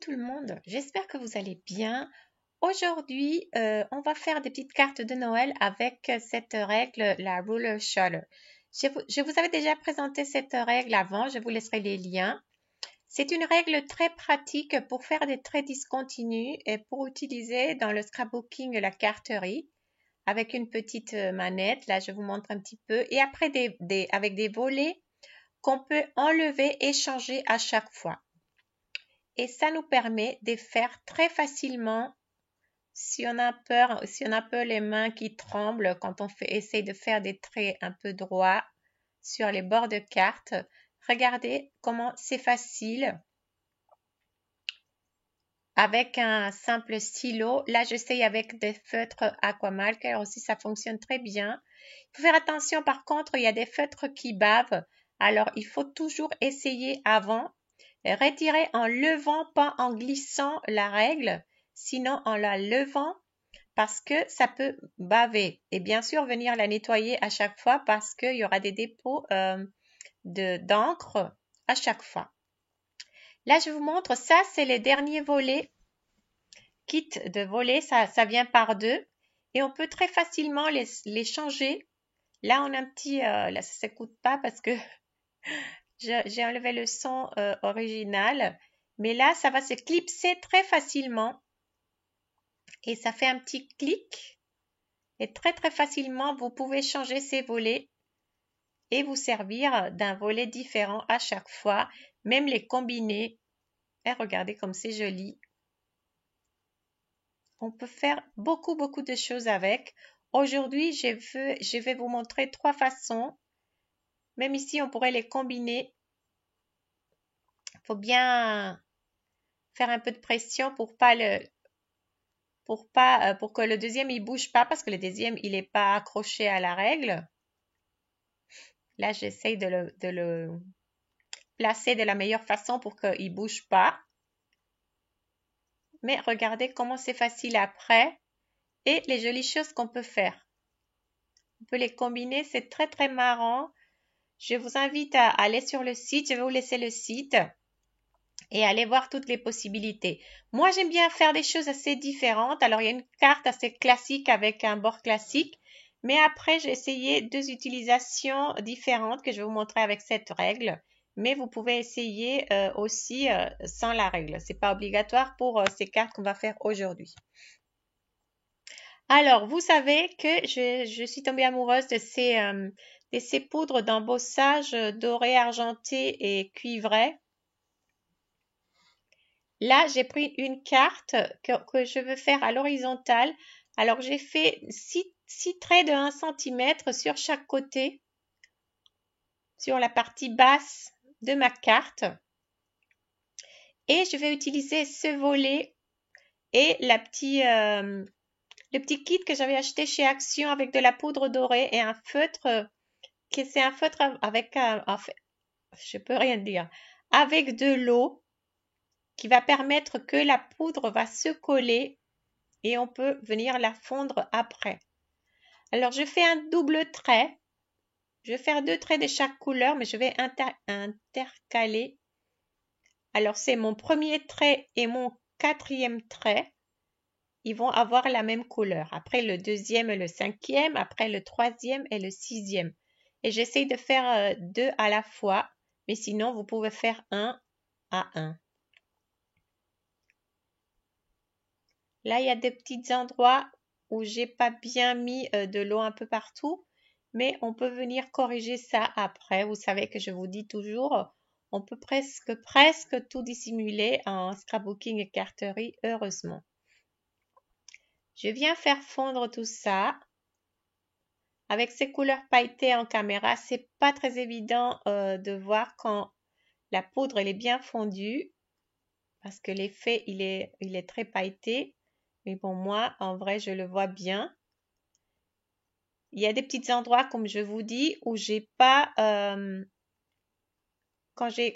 tout le monde, j'espère que vous allez bien. Aujourd'hui, on va faire des petites cartes de Noël avec cette règle, la Ruler Shutter. Je vous avais déjà présenté cette règle avant, je vous laisserai les liens. C'est une règle très pratique pour faire des traits discontinus et pour utiliser dans le scrapbooking la carterie avec une petite manette. Là, je vous montre un petit peu. Et après, avec des volets qu'on peut enlever et changer à chaque fois. Et ça nous permet de faire très facilement, si on a peur, si on a peur les mains qui tremblent quand on essaye de faire des traits un peu droits sur les bords de carte. Regardez comment c'est facile avec un simple stylo. Là, j'essaye avec des feutres Aquamarker aussi, ça fonctionne très bien. Il faut faire attention, par contre, il y a des feutres qui bavent. Alors, il faut toujours essayer avant. Retirer en levant, pas en glissant la règle, sinon en la levant parce que ça peut baver. Et bien sûr, venir la nettoyer à chaque fois parce qu'il y aura des dépôts d'encre à chaque fois. Là, je vous montre, ça, c'est les derniers volets. Kit de volets, ça vient par deux. Et on peut très facilement les changer. Là, on a un petit... là, ça ne s'écoute pas parce que j'ai enlevé le son original. Mais là, ça va se clipser très facilement. Et ça fait un petit clic. Et très très facilement, vous pouvez changer ces volets et vous servir d'un volet différent à chaque fois. Même les combiner. Et regardez comme c'est joli. On peut faire beaucoup de choses avec. Aujourd'hui, je vais vous montrer trois façons. Même ici, on pourrait les combiner. Il faut bien faire un peu de pression pour que le deuxième il bouge pas parce que le deuxième il n'est pas accroché à la règle. Là, j'essaye de le placer de la meilleure façon pour qu'il bouge pas. Mais regardez comment c'est facile après et les jolies choses qu'on peut faire. On peut les combiner, c'est très très marrant. Je vous invite à aller sur le site, je vais vous laisser le site et aller voir toutes les possibilités. Moi, j'aime bien faire des choses assez différentes. Alors, il y a une carte assez classique avec un bord classique. Mais après, j'ai essayé deux utilisations différentes que je vais vous montrer avec cette règle. Mais vous pouvez essayer aussi sans la règle. Ce n'est pas obligatoire pour ces cartes qu'on va faire aujourd'hui. Alors, vous savez que je suis tombée amoureuse de ces poudres d'embossage doré, argenté et cuivré. Là, j'ai pris une carte que je veux faire à l'horizontale. Alors, j'ai fait 6 traits de 1 cm sur chaque côté, sur la partie basse de ma carte. Et je vais utiliser ce volet et le petit kit que j'avais acheté chez Action avec de la poudre dorée et un feutre, c'est un feutre avec, je peux rien dire, avec de l'eau qui va permettre que la poudre va se coller et on peut venir la fondre après. Alors, je fais un double trait. Je vais faire 2 traits de chaque couleur, mais je vais intercaler. Alors, c'est mon premier trait et mon quatrième trait. Ils vont avoir la même couleur. Après, le deuxième et le cinquième. Après, le troisième et le sixième. Et j'essaye de faire 2 à la fois. Mais sinon, vous pouvez faire 1 à 1. Là, il y a des petits endroits où j'ai pas bien mis de l'eau un peu partout, mais on peut venir corriger ça après. Vous savez que je vous dis toujours, on peut presque tout dissimuler en scrapbooking et carterie, heureusement. Je viens faire fondre tout ça. Avec ces couleurs pailletées en caméra, c'est pas très évident de voir quand la poudre elle est bien fondue parce que l'effet il est très pailleté. Mais bon, moi, en vrai, je le vois bien. Il y a des petits endroits, comme je vous dis, où j'ai pas... quand j'ai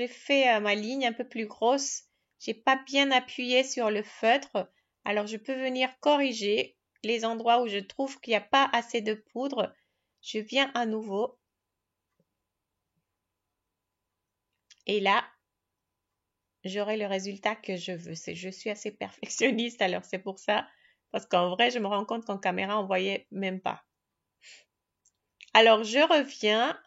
fait ma ligne un peu plus grosse, j'ai pas bien appuyé sur le feutre. Alors, je peux venir corriger les endroits où je trouve qu'il n'y a pas assez de poudre. Je viens à nouveau. Et là, j'aurai le résultat que je veux. Je suis assez perfectionniste, alors c'est pour ça. Parce qu'en vrai, je me rends compte qu'en caméra, on voyait même pas. Alors, je reviens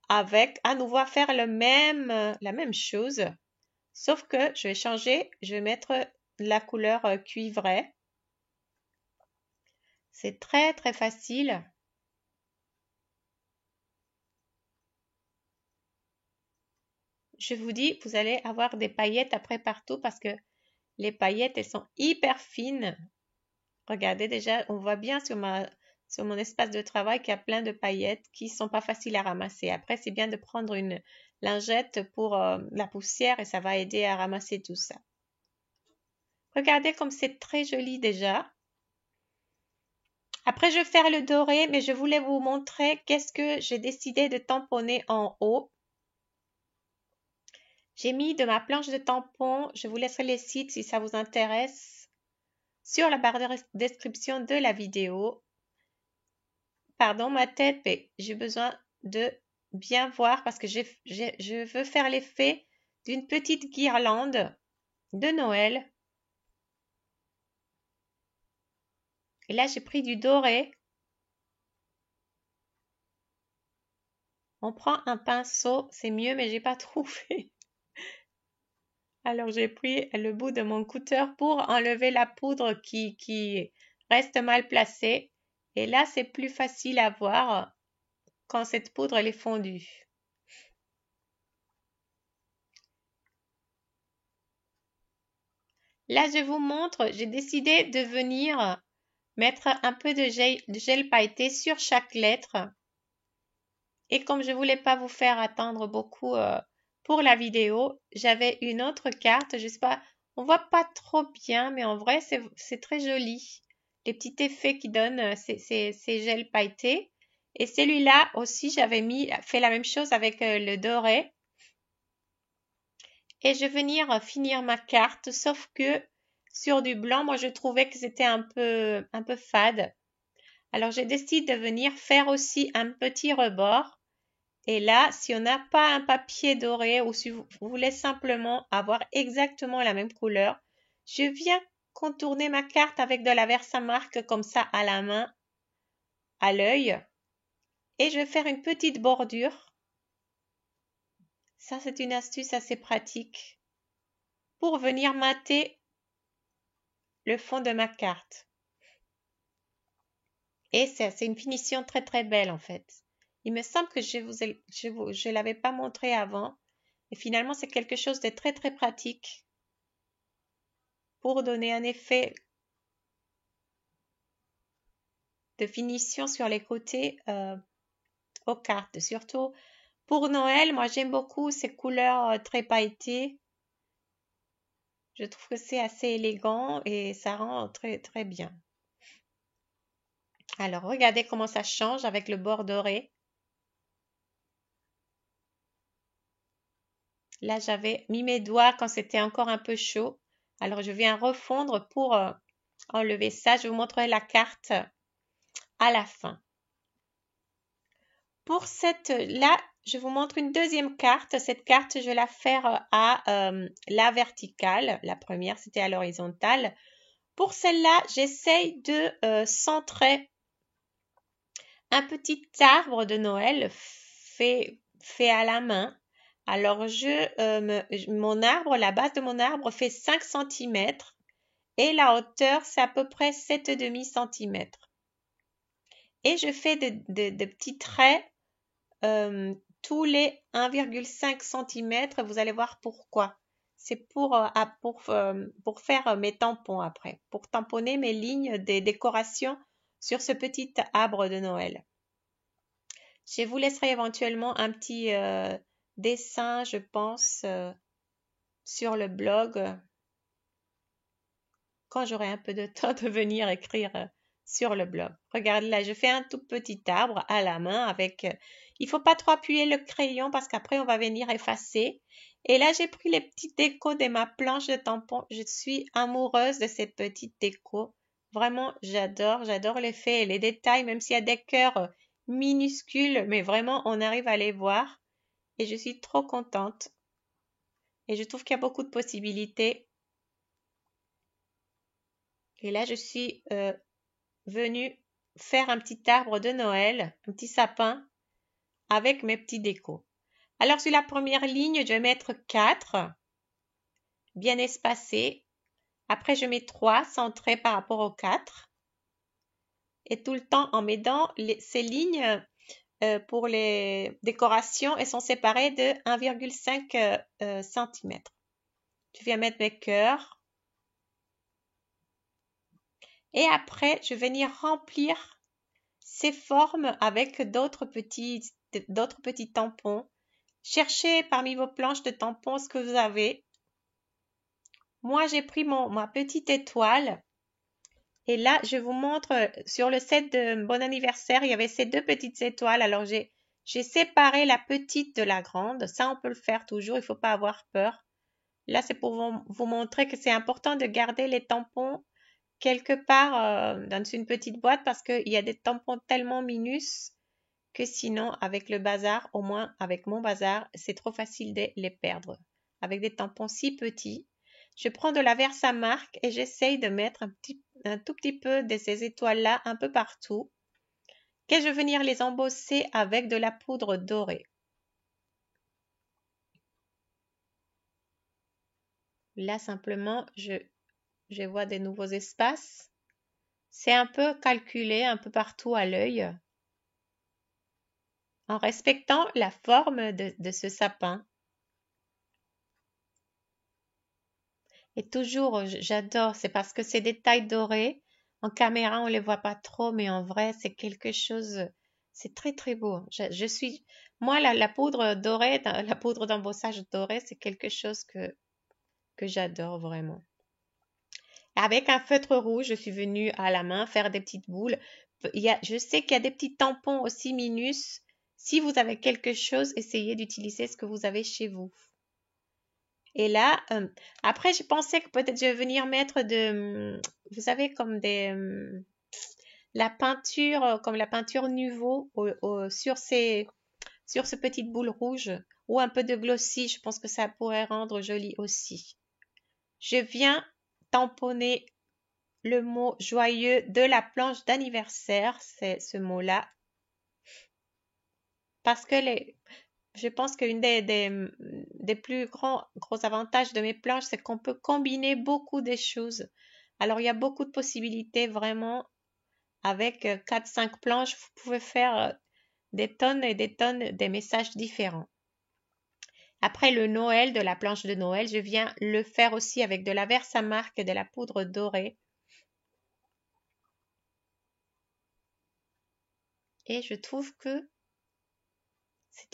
avec à nouveau à faire la même chose, sauf que je vais changer, je vais mettre la couleur cuivrée. C'est très très facile. Je vous dis, vous allez avoir des paillettes après partout parce que les paillettes, elles sont hyper fines. Regardez déjà, on voit bien sur mon espace de travail qu'il y a plein de paillettes qui sont pas faciles à ramasser. Après, c'est bien de prendre une lingette pour la poussière et ça va aider à ramasser tout ça. Regardez comme c'est très joli déjà. Après, je vais faire le doré, mais je voulais vous montrer qu'est-ce que j'ai décidé de tamponner en haut. J'ai mis de ma planche de tampon, je vous laisserai les sites si ça vous intéresse, sur la barre de description de la vidéo. Pardon, ma tête, mais j'ai besoin de bien voir parce que je veux faire l'effet d'une petite guirlande de Noël. Et là, j'ai pris du doré. On prend un pinceau, c'est mieux, mais j'ai pas trouvé. Alors, j'ai pris le bout de mon cutter pour enlever la poudre qui reste mal placée. Et là, c'est plus facile à voir quand cette poudre elle est fondue. Là, je vous montre, j'ai décidé de venir mettre un peu de gel pailleté sur chaque lettre. Et comme je voulais pas vous faire attendre beaucoup pour la vidéo, j'avais une autre carte, je sais pas, on voit pas trop bien, mais en vrai, c'est très joli. Les petits effets qui donnent ces gels pailletés. Et celui-là aussi, j'avais fait la même chose avec le doré. Et je vais venir finir ma carte, sauf que sur du blanc, moi je trouvais que c'était un peu fade. Alors j'ai décidé de venir faire aussi un petit rebord. Et là, si on n'a pas un papier doré ou si vous voulez simplement avoir exactement la même couleur, je viens contourner ma carte avec de la Versamark comme ça à la main, à l'œil. Et je vais faire une petite bordure. Ça, c'est une astuce assez pratique pour venir mater le fond de ma carte. Et c'est une finition très très belle en fait. Il me semble que je l'avais pas montré avant. Et finalement, c'est quelque chose de très très pratique pour donner un effet de finition sur les côtés aux cartes. Surtout pour Noël, moi j'aime beaucoup ces couleurs très pailletées. Je trouve que c'est assez élégant et ça rend très très bien. Alors regardez comment ça change avec le bord doré. Là j'avais mis mes doigts quand c'était encore un peu chaud. Alors je viens refondre pour enlever ça. Je vous montrerai la carte à la fin. Pour là, je vous montre une deuxième carte. Cette carte, je vais la faire à la verticale. La première, c'était à l'horizontale. Pour celle-là, j'essaye de centrer un petit arbre de Noël fait à la main. Alors, mon arbre, la base de mon arbre fait 5 cm et la hauteur, c'est à peu près 7,5 cm. Et je fais de petits traits tous les 1,5 cm. Vous allez voir pourquoi. C'est pour faire mes tampons après, pour tamponner mes lignes des décorations sur ce petit arbre de Noël. Je vous laisserai éventuellement un petit dessin, je pense, sur le blog quand j'aurai un peu de temps de venir écrire sur le blog. Regardez là, je fais un tout petit arbre à la main avec... il faut pas trop appuyer le crayon parce qu'après on va venir effacer. Et là, j'ai pris les petites décos de ma planche de tampon. Je suis amoureuse de cette petite déco. Vraiment, j'adore l'effet et les détails, même s'il y a des cœurs minuscules, mais vraiment, on arrive à les voir. Et je suis trop contente. Et je trouve qu'il y a beaucoup de possibilités. Et là, je suis venue faire un petit arbre de Noël, un petit sapin avec mes petits décos. Alors, sur la première ligne, je vais mettre 4, bien espacés. Après, je mets 3 centrés par rapport aux 4. Et tout le temps, en m'aidant, ces lignes pour les décorations, elles sont séparées de 1,5 cm. Je viens mettre mes cœurs. Et après, je vais venir remplir ces formes avec d'autres petits tampons. Cherchez parmi vos planches de tampons ce que vous avez. Moi, j'ai pris ma petite étoile. Et là, je vous montre sur le set de Bon anniversaire, il y avait ces 2 petites étoiles. Alors, j'ai séparé la petite de la grande. Ça, on peut le faire toujours. Il ne faut pas avoir peur. Là, c'est pour vous montrer que c'est important de garder les tampons quelque part dans une petite boîte parce qu'il y a des tampons tellement minus que sinon, avec le bazar, au moins avec mon bazar, c'est trop facile de les perdre. Avec des tampons si petits, je prends de la Versamark et j'essaye de mettre un tout petit peu de ces étoiles-là un peu partout. Que je vais venir les embosser avec de la poudre dorée. Là, simplement, je vois des nouveaux espaces. C'est un peu calculé un peu partout à l'œil, en respectant la forme de ce sapin. Et toujours, j'adore, c'est parce que ces détails dorés, en caméra, on les voit pas trop, mais en vrai, c'est quelque chose, c'est très très beau. Moi, la poudre dorée, la poudre d'embossage dorée, c'est quelque chose que j'adore vraiment. Avec un feutre rouge, je suis venue à la main faire des petites boules. Je sais qu'il y a des petits tampons aussi minus. Si vous avez quelque chose, essayez d'utiliser ce que vous avez chez vous. Et là, après, je pensais que peut-être je vais venir mettre vous savez, comme la peinture, comme la peinture Nuvo sur ces petites boules rouges ou un peu de glossy. Je pense que ça pourrait rendre joli aussi. Je viens tamponner le mot joyeux de la planche d'anniversaire, c'est ce mot-là, parce que je pense qu'une des plus gros avantages de mes planches, c'est qu'on peut combiner beaucoup de choses. Alors, il y a beaucoup de possibilités vraiment. Avec 4-5 planches, vous pouvez faire des tonnes et des tonnes de messages différents. Après le Noël, de la planche de Noël, je viens le faire aussi avec de la Versamark et de la poudre dorée. Et je trouve que c'est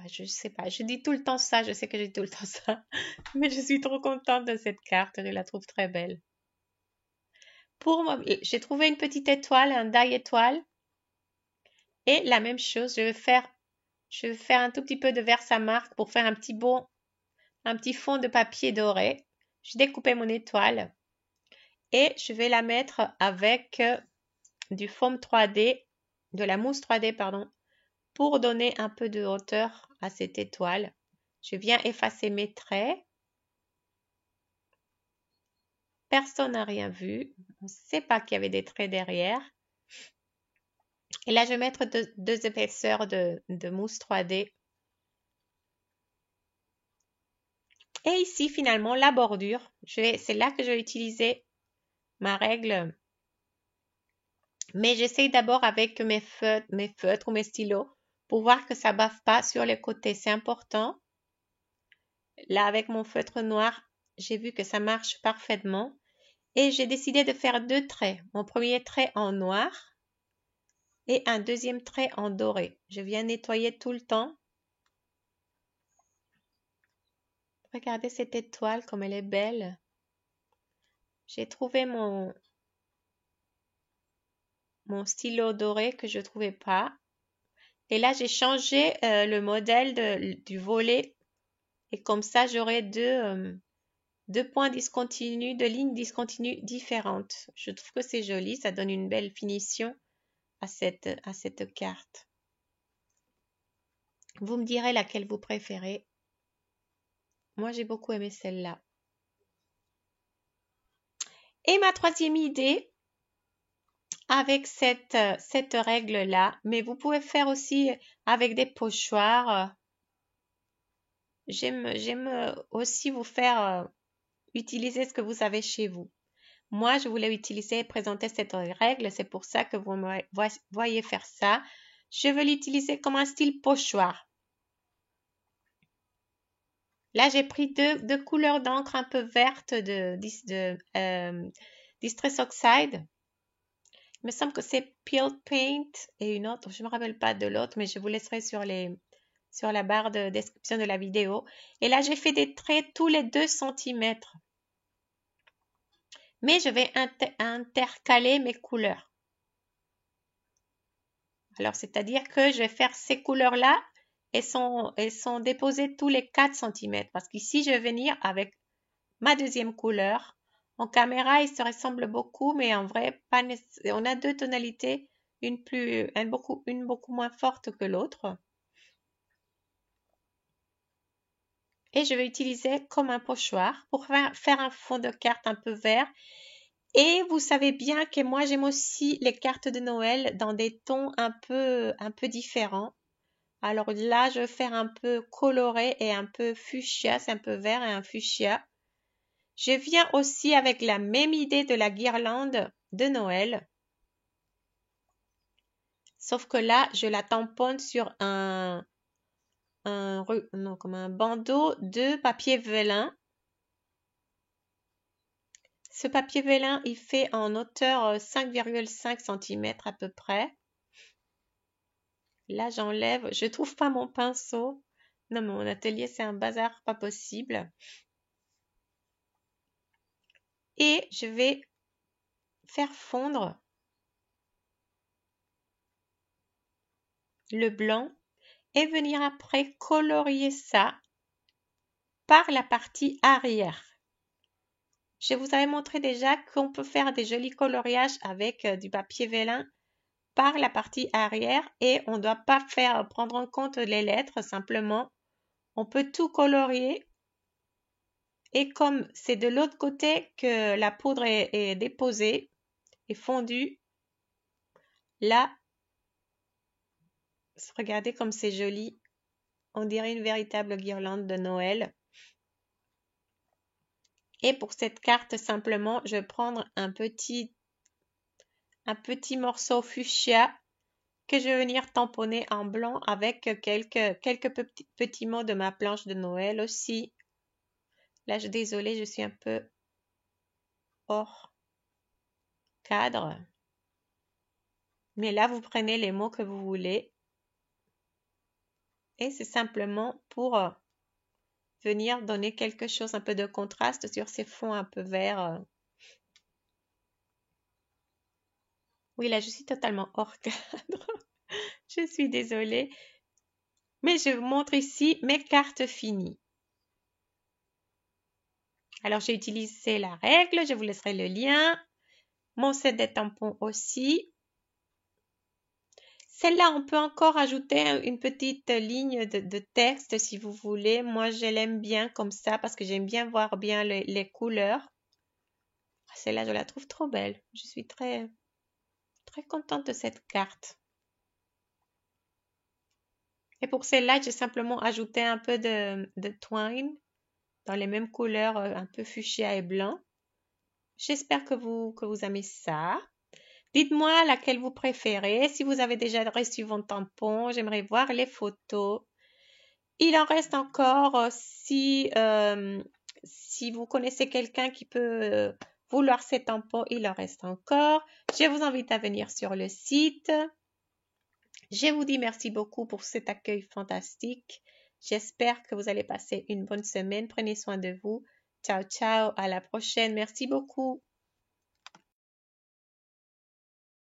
je sais pas, je dis tout le temps ça, je sais que je dis tout le temps ça, mais je suis trop contente de cette carte, je la trouve très belle. Pour moi, j'ai trouvé une petite étoile, un die étoile, et la même chose, je vais faire un tout petit peu de Versamark pour faire un petit fond de papier doré. J'ai découpé mon étoile et je vais la mettre avec du foam 3D, de la mousse 3D, pardon, pour donner un peu de hauteur à cette étoile. Je viens effacer mes traits. Personne n'a rien vu. On ne sait pas qu'il y avait des traits derrière. Et là, je vais mettre deux épaisseurs de mousse 3D. Et ici, finalement, la bordure. C'est là que je vais utiliser ma règle. Mais j'essaye d'abord avec mes feutres ou mes stylos pour voir que ça ne bave pas sur les côtés. C'est important. Là, avec mon feutre noir, j'ai vu que ça marche parfaitement. Et j'ai décidé de faire 2 traits. Mon premier trait en noir et un deuxième trait en doré. Je viens nettoyer tout le temps. Regardez cette étoile comme elle est belle. J'ai trouvé mon stylo doré que je ne trouvais pas. Et là, j'ai changé le modèle du volet. Et comme ça, j'aurai deux points discontinus, deux lignes discontinues différentes. Je trouve que c'est joli. Ça donne une belle finition à cette carte. Vous me direz laquelle vous préférez. Moi, j'ai beaucoup aimé celle-là. Et ma troisième idée avec cette règle-là, mais vous pouvez faire aussi avec des pochoirs. J'aime aussi vous faire utiliser ce que vous avez chez vous. Moi, je voulais utiliser et présenter cette règle, c'est pour ça que vous me voyez faire ça. Je veux l'utiliser comme un style pochoir. Là, j'ai pris deux couleurs d'encre un peu vertes de Distress Oxide. Il me semble que c'est Peel Paint et une autre, je ne me rappelle pas de l'autre, mais je vous laisserai sur la barre de description de la vidéo. Et là, j'ai fait des traits tous les 2 cm. Mais je vais intercaler mes couleurs. Alors, c'est-à-dire que je vais faire ces couleurs-là et elles sont déposées tous les 4 cm. Parce qu'ici, je vais venir avec ma deuxième couleur. En caméra, ils se ressemblent beaucoup, mais en vrai, pas on a 2 tonalités, une beaucoup moins forte que l'autre. Et je vais utiliser comme un pochoir pour faire un fond de carte un peu vert. Et vous savez bien que moi, j'aime aussi les cartes de Noël dans des tons un peu différents. Alors là, je vais faire un peu coloré et un peu fuchsia, c'est un peu vert et un fuchsia. Je viens aussi avec la même idée de la guirlande de Noël. Sauf que là, je la tamponne sur un bandeau de papier vélin. Ce papier vélin, il fait en hauteur 5,5 cm à peu près. Là, j'enlève. Je trouve pas mon pinceau. Non, mon atelier, c'est un bazar pas possible. Et je vais faire fondre le blanc et venir après colorier ça par la partie arrière. Je vous avais montré déjà qu'on peut faire des jolis coloriages avec du papier vélin par la partie arrière et on ne doit pas prendre en compte les lettres, simplement on peut tout colorier et comme c'est de l'autre côté que la poudre est déposée et fondue, là, regardez comme c'est joli, on dirait une véritable guirlande de Noël. Et pour cette carte, simplement, je vais prendre un petit morceau fuchsia que je vais venir tamponner en blanc avec quelques petits mots de ma planche de Noël aussi. Là, désolée, je suis un peu hors cadre. Mais là, vous prenez les mots que vous voulez. Et c'est simplement pour venir donner quelque chose, un peu de contraste sur ces fonds un peu verts. Oui, là, je suis totalement hors cadre. Je suis désolée. Mais je vous montre ici mes cartes finies. Alors, j'ai utilisé la règle. Je vous laisserai le lien. Mon set de tampons aussi. Celle-là, on peut encore ajouter une petite ligne de texte si vous voulez. Moi, je l'aime bien comme ça parce que j'aime bien voir bien les couleurs. Celle-là, je la trouve trop belle. Je suis très, très contente de cette carte. Et pour celle-là, j'ai simplement ajouté un peu de twine dans les mêmes couleurs, un peu fuchsia et blanc. J'espère que vous aimez ça. Dites-moi laquelle vous préférez. Si vous avez déjà reçu vos tampons, j'aimerais voir les photos. Il en reste encore si vous connaissez quelqu'un qui peut vouloir ces tampons, il en reste encore. Je vous invite à venir sur le site. Je vous dis merci beaucoup pour cet accueil fantastique. J'espère que vous allez passer une bonne semaine. Prenez soin de vous. Ciao, ciao. À la prochaine. Merci beaucoup.